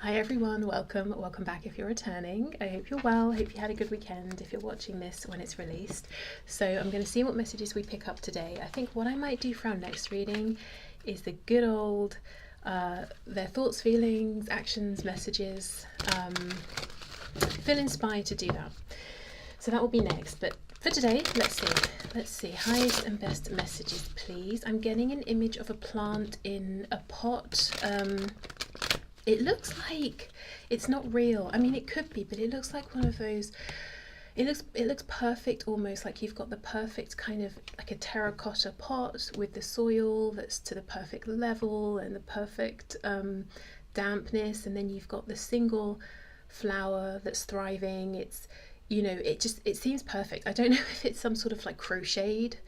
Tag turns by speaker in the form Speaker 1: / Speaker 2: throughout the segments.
Speaker 1: Hi everyone, welcome back if you're returning. I hope you're well, I hope you had a good weekend if you're watching this when it's released. So I'm going to see what messages we pick up today. I think what I might do for our next reading is the good old their thoughts, feelings, actions, messages. Feel inspired to do that. So that will be next, but for today, let's see, highest and best messages please. I'm getting an image of a plant in a pot. It looks like it's not real. I mean, it could be, but it looks like one of those, it looks perfect, almost like you've got the perfect kind of like a terracotta pot with the soil that's to the perfect level and the perfect dampness, and then you've got the single flower that's thriving. It's, you know, it seems perfect. I don't know if it's some sort of like crocheted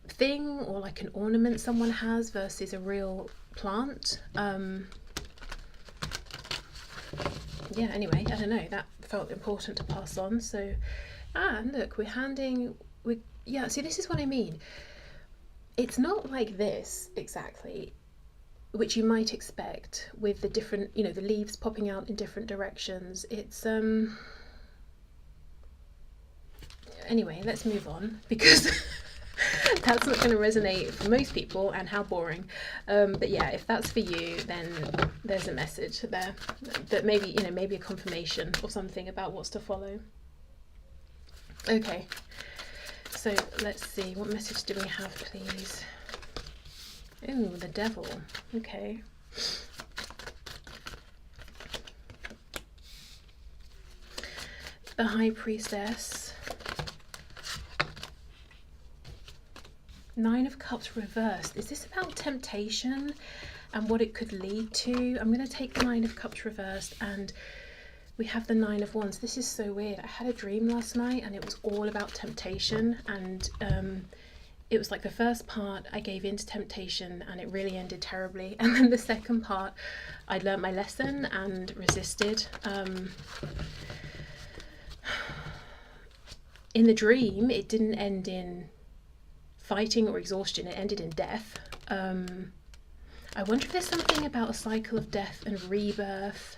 Speaker 1: thing or like an ornament someone has versus a real plant. Yeah, anyway, I don't know, that felt important to pass on. So, and look, yeah, see, this is what I mean. It's not like this exactly, which you might expect with the different, you know, the leaves popping out in different directions. It's, anyway, let's move on because that's not going to resonate for most people, and how boring. But yeah, if that's for you, then there's a message there that maybe, you know, maybe a confirmation or something about what's to follow. Okay, so let's see, what message do we have please? Ooh, the devil. Okay. The High Priestess. Nine of Cups reversed. Is this about temptation and what it could lead to? I'm going to take the Nine of Cups reversed, and we have the Nine of Wands. This is so weird. I had a dream last night and it was all about temptation, and it was like the first part I gave in to temptation and it really ended terribly, and then the second part I learnt my lesson and resisted. In the dream it didn't end in fighting or exhaustion, it ended in death. I wonder if there's something about a cycle of death and rebirth.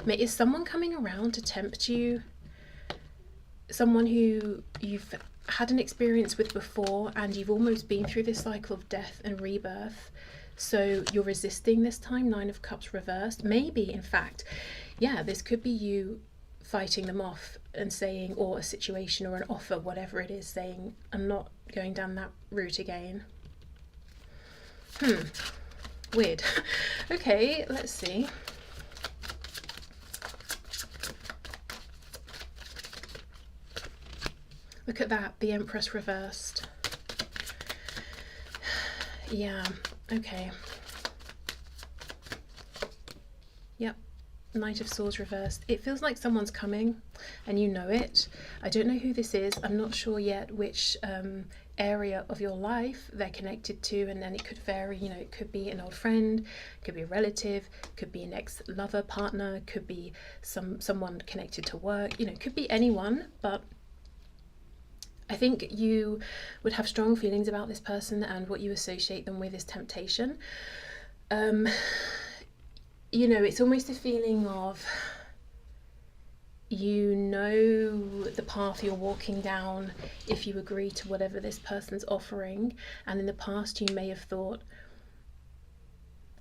Speaker 1: Is someone coming around to tempt you? Someone who you've had an experience with before and you've almost been through this cycle of death and rebirth, so you're resisting this time. Nine of Cups reversed. Maybe, in fact, yeah, this could be you fighting them off and saying, or a situation or an offer, whatever it is, saying, I'm not going down that route again. Weird. Okay, let's see. Look at that, the Empress reversed. Yeah, okay. Yep. Knight of Swords reversed. It feels like someone's coming and you know it. I don't know who this is. I'm not sure yet which area of your life they're connected to, and then it could vary. You know, it could be an old friend, could be a relative, could be an ex-lover, partner, could be someone connected to work. You know, it could be anyone, but I think you would have strong feelings about this person, and what you associate them with is temptation. You know, it's almost a feeling of, you know, the path you're walking down if you agree to whatever this person's offering, and in the past you may have thought,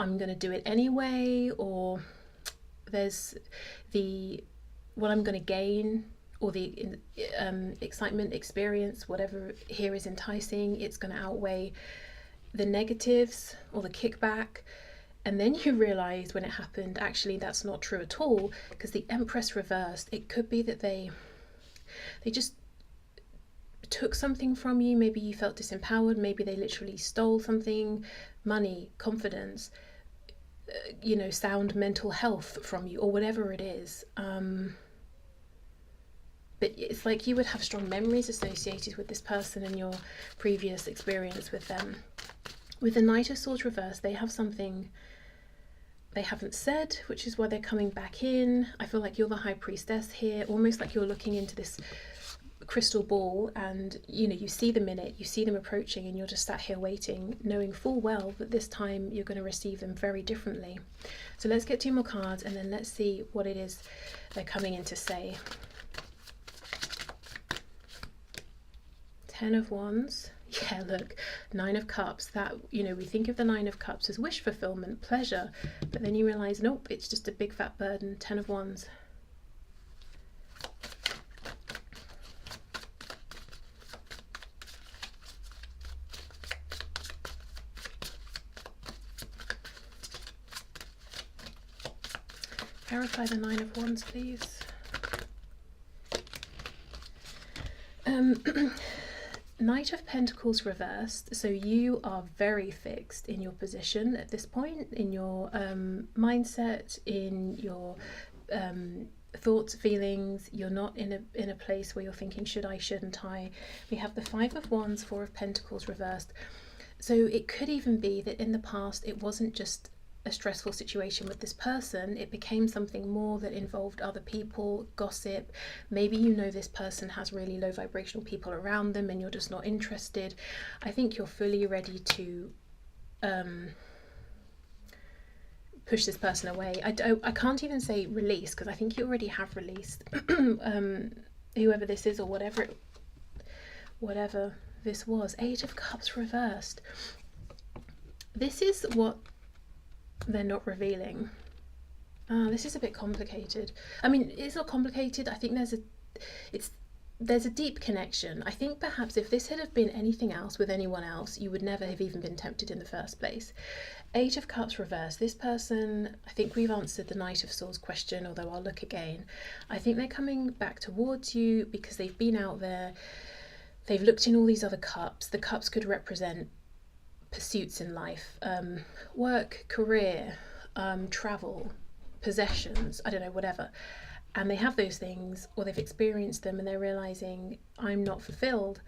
Speaker 1: I'm going to do it anyway, or there's what I'm going to gain, or the excitement, experience, whatever here is enticing, it's going to outweigh the negatives or the kickback. And then you realise when it happened, actually that's not true at all, because the Empress reversed. It could be that they just took something from you. Maybe you felt disempowered. Maybe they literally stole something, money, confidence, you know, sound mental health from you, or whatever it is. But it's like you would have strong memories associated with this person and your previous experience with them. With the Knight of Swords reversed, they have something they haven't said, which is why they're coming back in. I feel like you're the High Priestess here, almost like you're looking into this crystal ball, and you know, you see the minute, you see them approaching, and you're just sat here waiting, knowing full well that this time you're going to receive them very differently. So let's get 2 more cards, and then let's see what it is they're coming in to say. 10 of Wands. Yeah, look, 9 of Cups. That, you know, we think of the 9 of Cups as wish fulfillment, pleasure, but then you realize, nope, it's just a big fat burden. 10 of Wands. Clarify the 9 of Wands, please. Knight of Pentacles reversed. So you are very fixed in your position at this point, in your mindset, in your thoughts, feelings. You're not in a place where you're thinking, should I, shouldn't I? We have the 5 of Wands, 4 of Pentacles reversed. So it could even be that in the past it wasn't just a stressful situation with this person, it became something more that involved other people, gossip. Maybe you know this person has really low vibrational people around them and you're just not interested. I think you're fully ready to push this person away. I can't even say release, because I think you already have released whoever this is, or whatever this was. 8 of Cups reversed. This is what they're not revealing. This is a bit complicated. I mean, it's not complicated. I think there's a deep connection. I think perhaps if this had been anything else with anyone else, you would never have even been tempted in the first place. 8 of Cups reversed. This person, I think we've answered the Knight of Swords question, although I'll look again. I think they're coming back towards you because they've been out there. They've looked in all these other cups. The cups could represent pursuits in life, work, career, travel, possessions, I don't know, whatever. And they have those things, or they've experienced them, and they're realizing, I'm not fulfilled.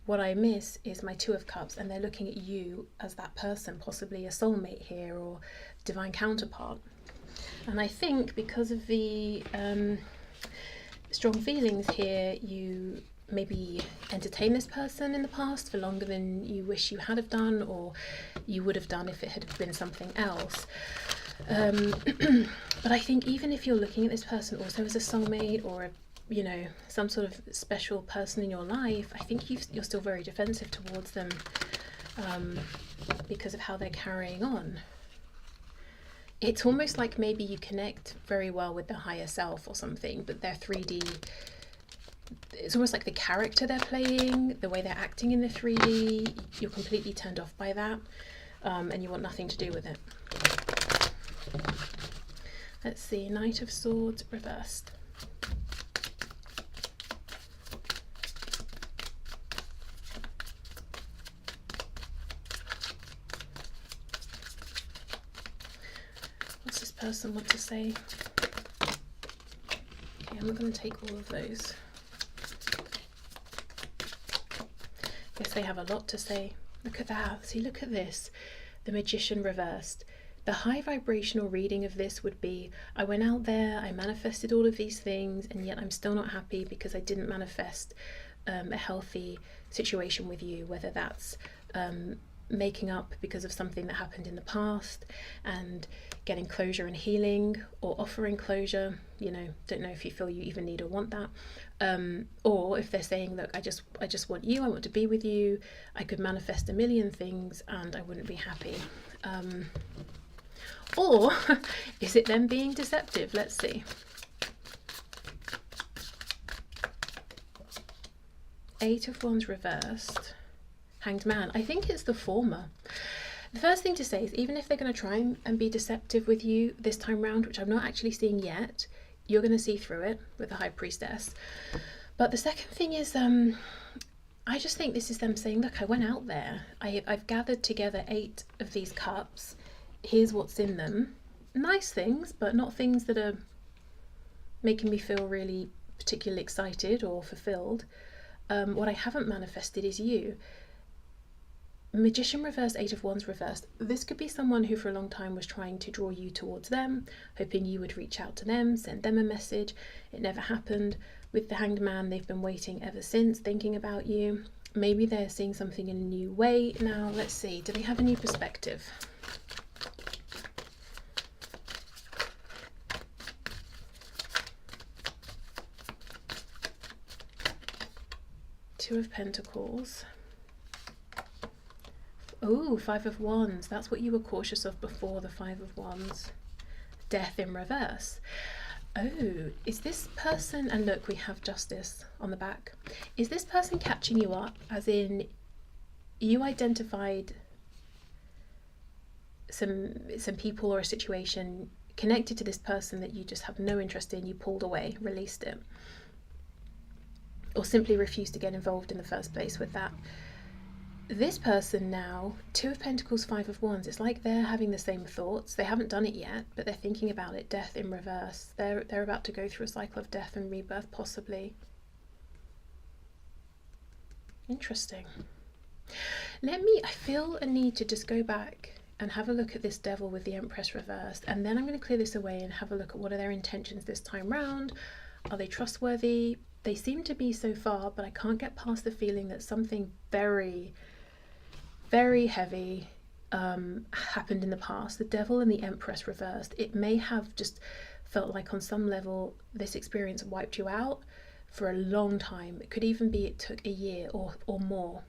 Speaker 1: What I miss is my 2 of Cups, and they're looking at you as that person, possibly a soulmate here, or divine counterpart. And I think because of the strong feelings here, you maybe entertain this person in the past for longer than you wish you had have done, or you would have done if it had been something else. But I think even if you're looking at this person also as a soulmate, or you know, some sort of special person in your life, I think you're still very defensive towards them because of how they're carrying on. It's almost like maybe you connect very well with the higher self or something, but they're 3D. It's almost like the character they're playing, the way they're acting in the 3D, you're completely turned off by that, and you want nothing to do with it. Let's see, Knight of Swords reversed. What's this person want to say? Okay, I'm not going to take all of those. Yes, they have a lot to say. Look at that. See, look at this. The Magician reversed. The high vibrational reading of this would be, I went out there, I manifested all of these things, and yet I'm still not happy because I didn't manifest a healthy situation with you, whether that's making up because of something that happened in the past and getting closure and healing, or offering closure. You know, don't know if you feel you even need or want that, or if they're saying, look, I just want you, I want to be with you, I could manifest a million things and I wouldn't be happy. Or is it them being deceptive? Let's see. Eight of Wands reversed. Hanged Man. I think it's the former. The first thing to say is, even if they're going to try and be deceptive with you this time round, which I'm not actually seeing yet, you're going to see through it with the High Priestess. But the second thing is, I just think this is them saying, look, I went out there. I've gathered together 8 of these cups. Here's what's in them. Nice things, but not things that are making me feel really particularly excited or fulfilled. What I haven't manifested is you. Magician reversed, 8 of Wands reversed. This could be someone who for a long time was trying to draw you towards them, hoping you would reach out to them, send them a message. It never happened. With the Hanged Man, they've been waiting ever since, thinking about you. Maybe they're seeing something in a new way now. Let's see, do they have a new perspective? Two of Pentacles. Oh, Five of Wands. That's what you were cautious of before, the Five of Wands. Death in reverse. Oh, is this person, and look, we have Justice on the back. Is this person catching you up, as in you identified some people or a situation connected to this person that you just have no interest in, you pulled away, released it, or simply refused to get involved in the first place with that. This person now, Two of Pentacles, Five of Wands, it's like they're having the same thoughts. They haven't done it yet, but they're thinking about it. Death in reverse. They're about to go through a cycle of death and rebirth, possibly. Interesting. I feel a need to just go back and have a look at this Devil with the Empress reversed, and then I'm going to clear this away and have a look at what are their intentions this time round. Are they trustworthy? They seem to be so far, but I can't get past the feeling that something very, very heavy happened in the past. The Devil and the Empress reversed. It may have just felt like on some level this experience wiped you out for a long time. It could even be it took a year or more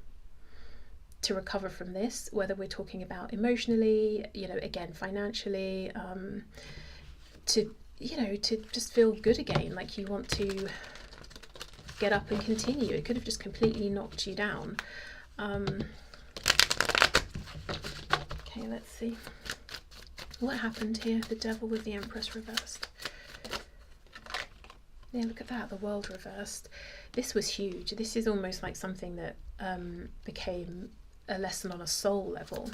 Speaker 1: to recover from this, whether we're talking about emotionally, again, financially, to just feel good again, like you want to get up and continue. It could have just completely knocked you down. Okay, let's see what happened here. The Devil with the Empress reversed. Yeah, look at that, the World reversed. This was huge. This is almost like something that became a lesson on a soul level.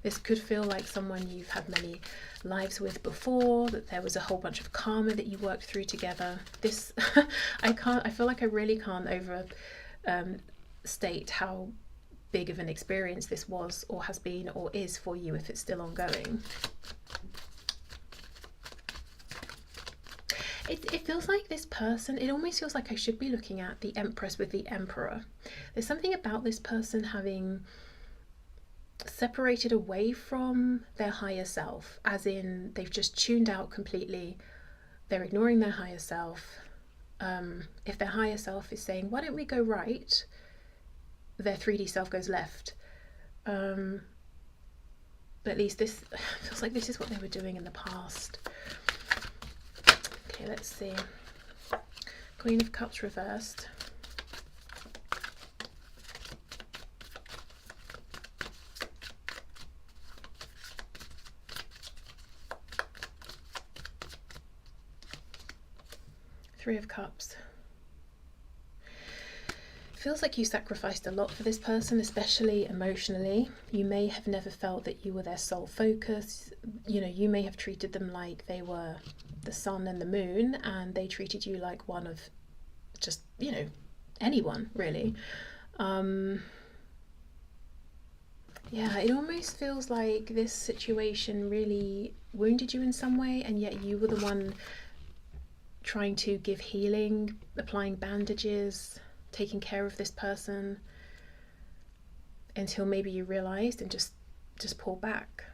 Speaker 1: This could feel like someone you've had many lives with before, that there was a whole bunch of karma that you worked through together. This, I feel like I really can't state how big of an experience this was or has been or is for you if it's still ongoing. It feels like this person, it almost feels like I should be looking at the Empress with the Emperor. There's something about this person having separated away from their higher self, as in they've just tuned out completely. They're ignoring their higher self. If their higher self is saying, why don't we go right, their 3D self goes left. But at least this feels like this is what they were doing in the past. Okay, let's see. Queen of Cups reversed. Three of Cups. Feels like you sacrificed a lot for this person, especially emotionally. You may have never felt that you were their sole focus. You may have treated them like they were the sun and the moon, and they treated you like one of just, anyone, really. Yeah, it almost feels like this situation really wounded you in some way, and yet you were the one trying to give healing, applying bandages, taking care of this person, until maybe you realized and just pull back.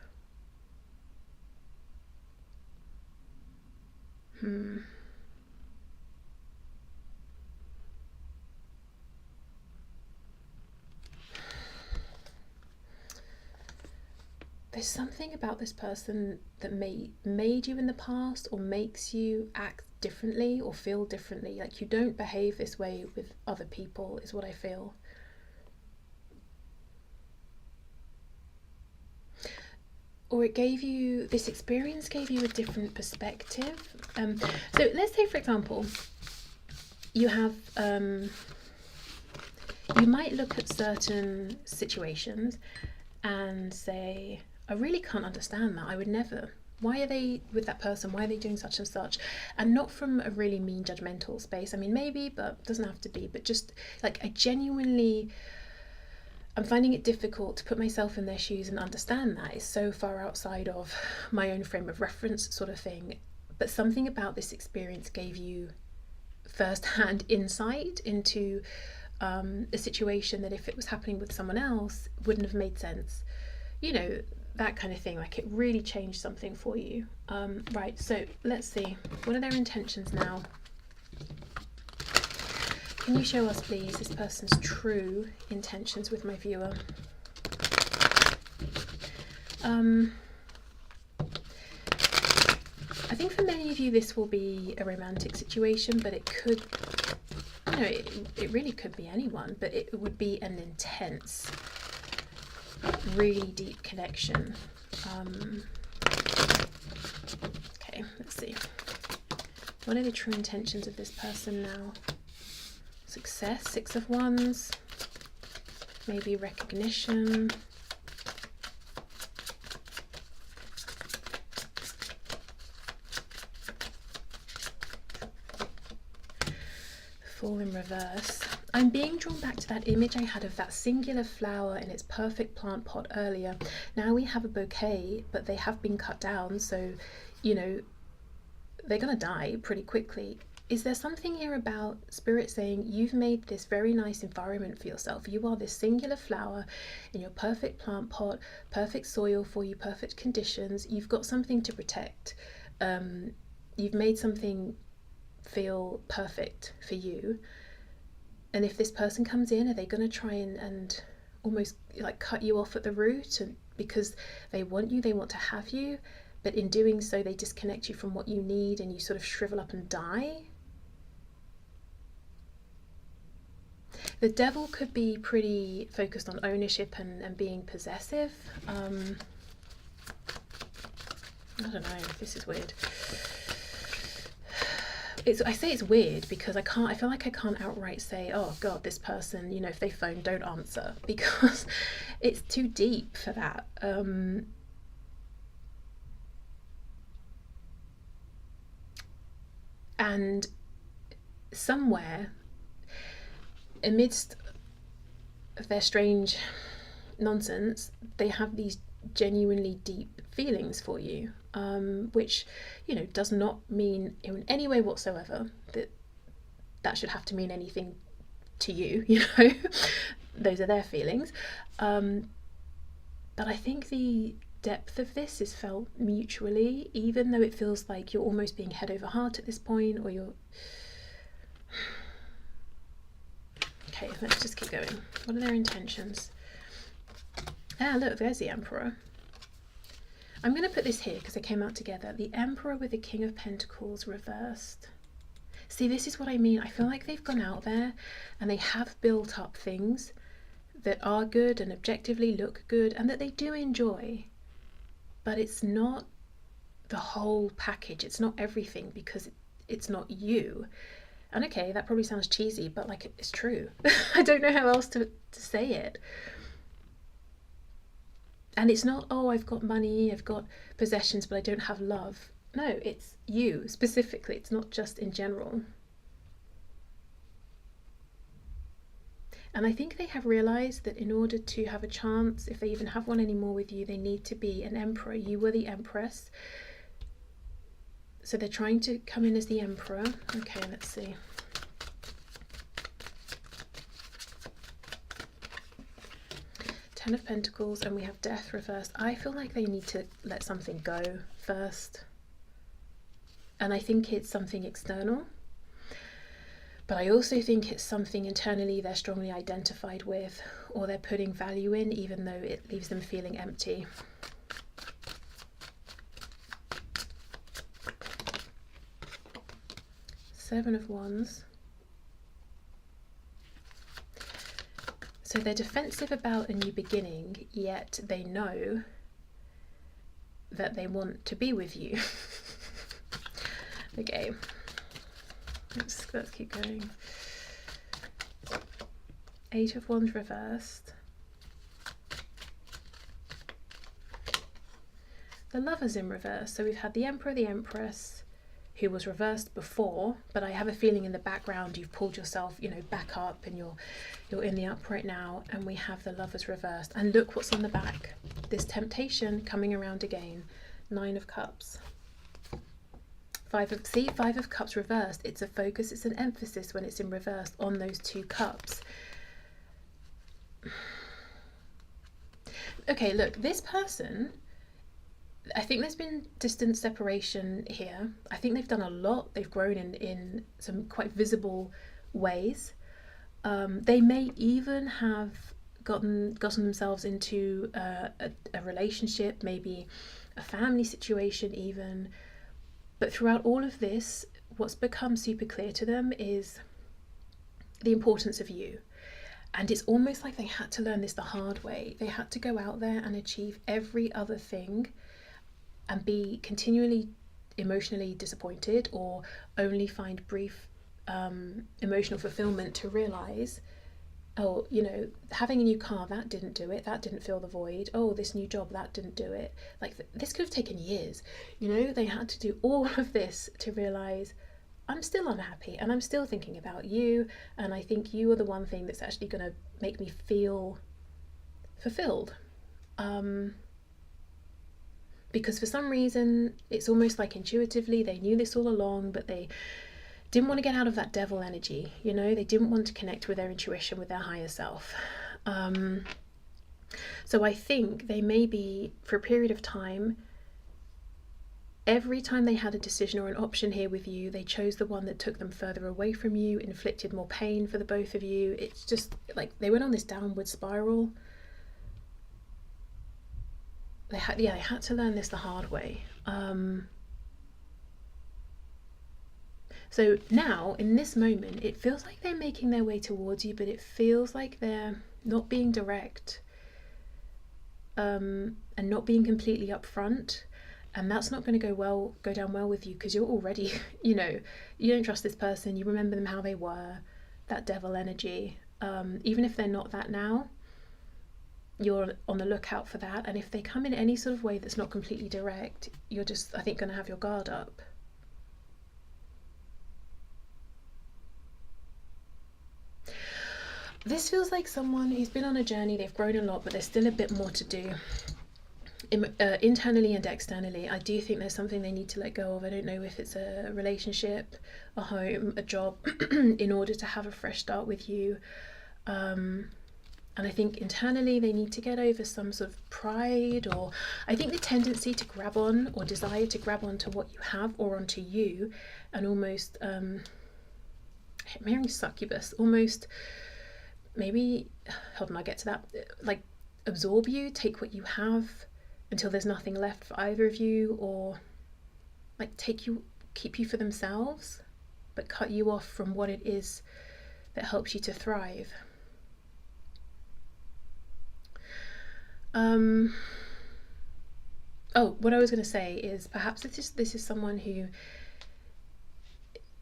Speaker 1: There's something about this person that made you in the past, or makes you act differently or feel differently. Like you don't behave this way with other people, is what I feel. Or this experience gave you a different perspective. So let's say, for example, you have, you might look at certain situations and say, I really can't understand that. I would never. Why are they with that person? Why are they doing such and such? And not from a really mean judgmental space. I mean, maybe, but doesn't have to be. But just like I'm finding it difficult to put myself in their shoes and understand that. It's so far outside of my own frame of reference, sort of thing. But something about this experience gave you first-hand insight into a situation that if it was happening with someone else wouldn't have made sense, you know, that kind of thing. Like it really changed something for you. Right, so let's see, what are their intentions now? Can you show us please this person's true intentions with my viewer? I think for many of you this will be a romantic situation, but it could, you know, it really could be anyone, but it would be an intense, really deep connection. Okay, let's see. What are the true intentions of this person now? Success, Six of Wands, maybe recognition. Fall in reverse. I'm being drawn back to that image I had of that singular flower in its perfect plant pot earlier. Now we have a bouquet, but they have been cut down, so, you know, they're going to die pretty quickly. Is there something here about Spirit saying you've made this very nice environment for yourself? You are this singular flower in your perfect plant pot, perfect soil for you, perfect conditions. You've got something to protect. You've made something feel perfect for you. And if this person comes in, are they going to try and almost like cut you off at the root, and because they want you, they want to have you, but in doing so they disconnect you from what you need and you sort of shrivel up and die? The devil could be pretty focused on ownership and being possessive. I don't know, this is weird. I say it's weird because I feel like I can't outright say, oh God, this person, you know, if they phone, don't answer, because it's too deep for that. And somewhere amidst their strange nonsense, they have these genuinely deep feelings for you, which, you know, does not mean in any way whatsoever that should have to mean anything to you, you know. Those are their feelings, but I think the depth of this is felt mutually, even though it feels like you're almost being head over heart at this point, or you're... Okay, let's just keep going. What are their intentions? Ah, look, there's the Emperor. I'm going to put this here because they came out together. The Emperor with the King of Pentacles reversed. See, this is what I mean. I feel like they've gone out there and they have built up things that are good and objectively look good and that they do enjoy. But it's not the whole package. It's not everything, because it's not you. And okay, that probably sounds cheesy, but like, it's true. I don't know how else to say it. And it's not, oh, I've got money, I've got possessions, but I don't have love. No, it's you specifically. It's not just in general. And I think they have realized that in order to have a chance, if they even have one anymore with you, they need to be an emperor. You were the empress. So they're trying to come in as the Emperor. Okay, let's see. Ten of Pentacles, and we have Death reversed. I feel like they need to let something go first. And I think it's something external. But I also think it's something internally they're strongly identified with, or they're putting value in, even though it leaves them feeling empty. Seven of Wands. So they're defensive about a new beginning, yet they know that they want to be with you. Okay, let's keep going. Eight of Wands reversed. The Lovers in reverse. So we've had the Emperor, the Empress, who was reversed before, but I have a feeling in the background you've pulled yourself, you know, back up, and you're in the upright now. And we have the Lovers reversed, and look what's on the back. This temptation coming around again. Nine of Cups. Five of Cups reversed. It's a focus, it's an emphasis when it's in reverse on those 2 cups. Okay, look, this person, I think there's been distant separation here. I think they've done a lot. They've grown in some quite visible ways. They may even have gotten themselves into a relationship, maybe a family situation even. But throughout all of this, what's become super clear to them is the importance of you. And it's almost like they had to learn this the hard way. They had to go out there and achieve every other thing and be continually emotionally disappointed, or only find brief emotional fulfillment to realize, oh, you know, having a new car, that didn't do it, that didn't fill the void. Oh, this new job, that didn't do it. Like, this could have taken years. You know, they had to do all of this to realize, I'm still unhappy and I'm still thinking about you, and I think you are the one thing that's actually going to make me feel fulfilled. Because for some reason, it's almost like intuitively they knew this all along, but they didn't want to get out of that devil energy. You know, they didn't want to connect with their intuition, with their higher self. So I think they may be, for a period of time, every time they had a decision or an option here with you, they chose the one that took them further away from you, inflicted more pain for the both of you. It's just like they went on this downward spiral. They had to learn this the hard way. So now, in this moment, it feels like they're making their way towards you, but it feels like they're not being direct, and not being completely upfront. And that's not going to go down well with you, because you're already, you know, you don't trust this person. You remember them how they were, that devil energy. Even if they're not that now, you're on the lookout for that. And if they come in any sort of way that's not completely direct, you're just, I think, going to have your guard up. This feels like someone who's been on a journey, they've grown a lot, but there's still a bit more to do. Internally and externally, I do think there's something they need to let go of. I don't know if it's a relationship, a home, a job, in order to have a fresh start with you. And I think internally they need to get over some sort of pride, or I think the tendency to grab on, or desire to grab onto what you have or onto you, and almost, I'm hearing succubus, almost, maybe, hold on, I'll get to that, like absorb you, take what you have until there's nothing left for either of you, or like keep you for themselves, but cut you off from what it is that helps you to thrive. Oh, what I was going to say is perhaps this is someone who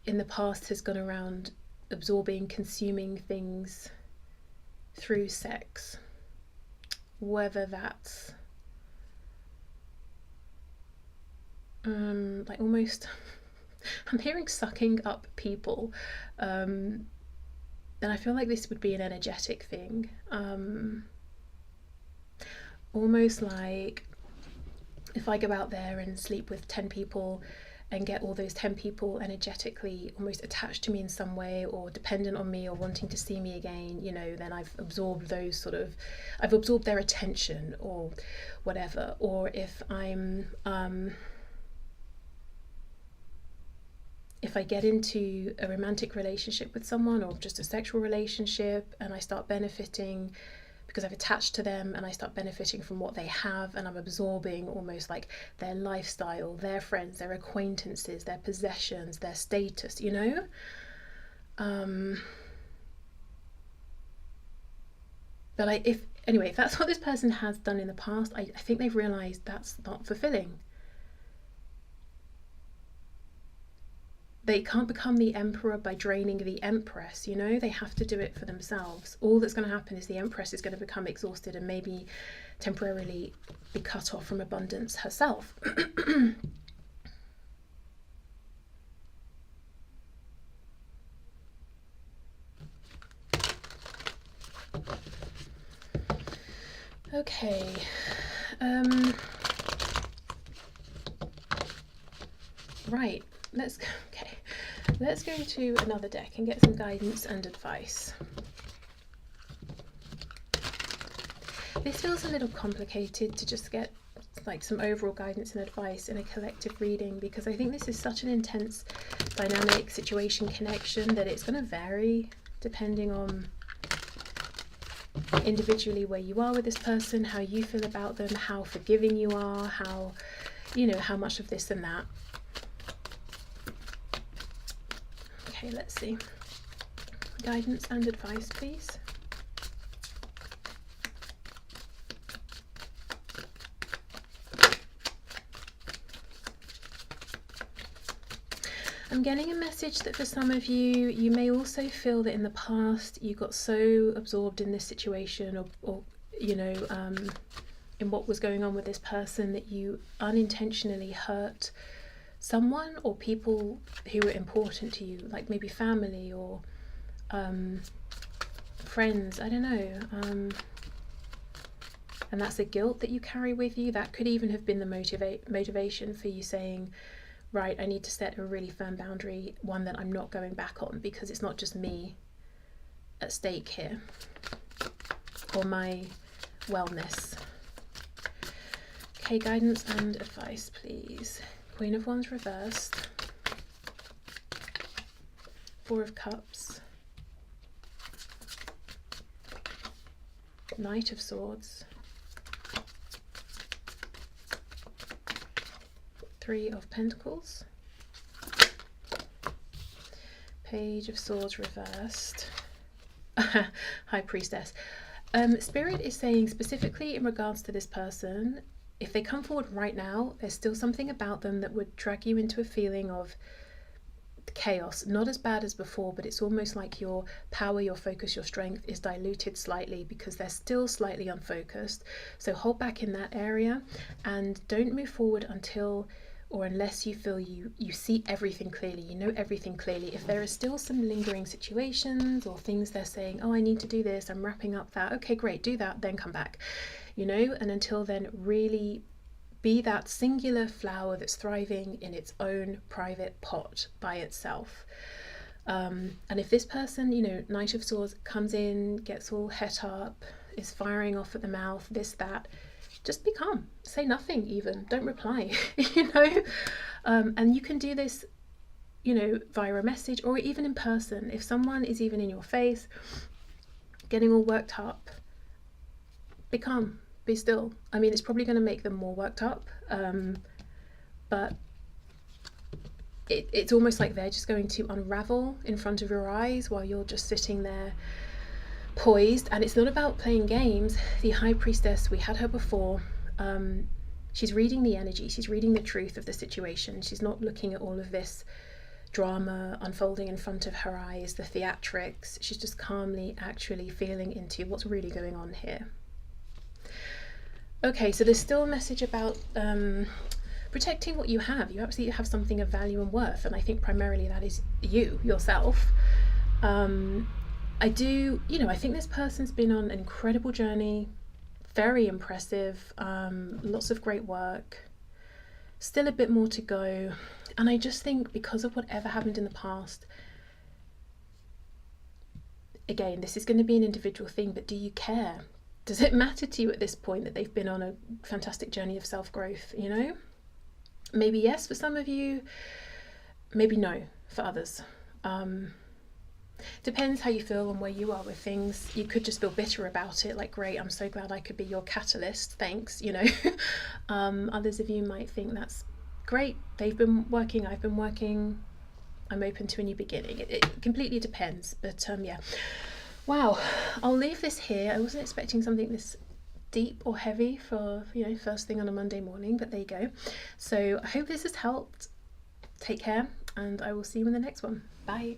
Speaker 1: in the past has gone around absorbing, consuming things through sex, whether that's like almost I'm hearing sucking up people, and I feel like this would be an energetic thing, almost like if I go out there and sleep with 10 people and get all those 10 people energetically almost attached to me in some way, or dependent on me, or wanting to see me again, you know, then I've absorbed I've absorbed their attention or whatever. Or if I get into a romantic relationship with someone, or just a sexual relationship, and I start benefiting because I've attached to them, and I start benefiting from what they have, and I'm absorbing almost like their lifestyle, their friends, their acquaintances, their possessions, their status, you know? But if that's what this person has done in the past, I think they've realised that's not fulfilling. They can't become the emperor by draining the empress, you know? They have to do it for themselves. All that's going to happen is the empress is going to become exhausted and maybe temporarily be cut off from abundance herself. Okay. Right. let's go to another deck and get some guidance and advice. This feels a little complicated to just get like some overall guidance and advice in a collective reading, because I think this is such an intense dynamic situation connection that it's going to vary depending on individually where you are with this person, how you feel about them, how forgiving you are, how, you know, how much of this and that. Okay, let's see. Guidance and advice, please. I'm getting a message that for some of you, you may also feel that in the past you got so absorbed in this situation or you know, in what was going on with this person that you unintentionally hurt someone or people who were important to you, like maybe family or friends, I don't know. And that's a guilt that you carry with you. That could even have been the motivation for you saying, right, I need to set a really firm boundary, one that I'm not going back on, because it's not just me at stake here, or my wellness. Okay, guidance and advice, please. Queen of Wands reversed. Four of Cups. Knight of Swords. Three of Pentacles. Page of Swords reversed. High Priestess. Spirit is saying specifically in regards to this person, if they come forward right now, there's still something about them that would drag you into a feeling of chaos. Not as bad as before, but it's almost like your power, your focus, your strength is diluted slightly because they're still slightly unfocused. So hold back in that area and don't move forward until or unless you feel you see everything clearly, you know everything clearly. If there are still some lingering situations or things they're saying, oh, I need to do this, I'm wrapping up that, okay, great, do that, then come back, you know, and until then, really be that singular flower that's thriving in its own private pot by itself. And if this person, you know, Knight of Swords comes in, gets all het up, is firing off at the mouth, this, that, just be calm, say nothing even, don't reply, you know, and you can do this, you know, via a message or even in person. If someone is even in your face, getting all worked up, be calm, be still. I mean, it's probably going to make them more worked up, but it's almost like they're just going to unravel in front of your eyes while you're just sitting there poised. And it's not about playing games. The High Priestess, we had her before, she's reading the energy, she's reading the truth of the situation. She's not looking at all of this drama unfolding in front of her eyes, the theatrics. She's just calmly actually feeling into what's really going on here. Okay, so there's still a message about protecting what you have. You absolutely have something of value and worth, and I think primarily that is you, yourself. I do, you know, I think this person's been on an incredible journey, very impressive, lots of great work, still a bit more to go. And I just think because of whatever happened in the past, again, this is going to be an individual thing, but do you care? Does it matter to you at this point that they've been on a fantastic journey of self-growth, you know? Maybe yes for some of you, maybe no for others. Depends how you feel and where you are with things. You could just feel bitter about it, like, great, I'm so glad I could be your catalyst, thanks, you know. Others of you might think that's great, they've been working, I've been working, I'm open to a new beginning. It completely depends, but yeah. Wow, I'll leave this here. I wasn't expecting something this deep or heavy for, you know, first thing on a Monday morning, but there you go. So I hope this has helped. Take care, and I will see you in the next one. Bye.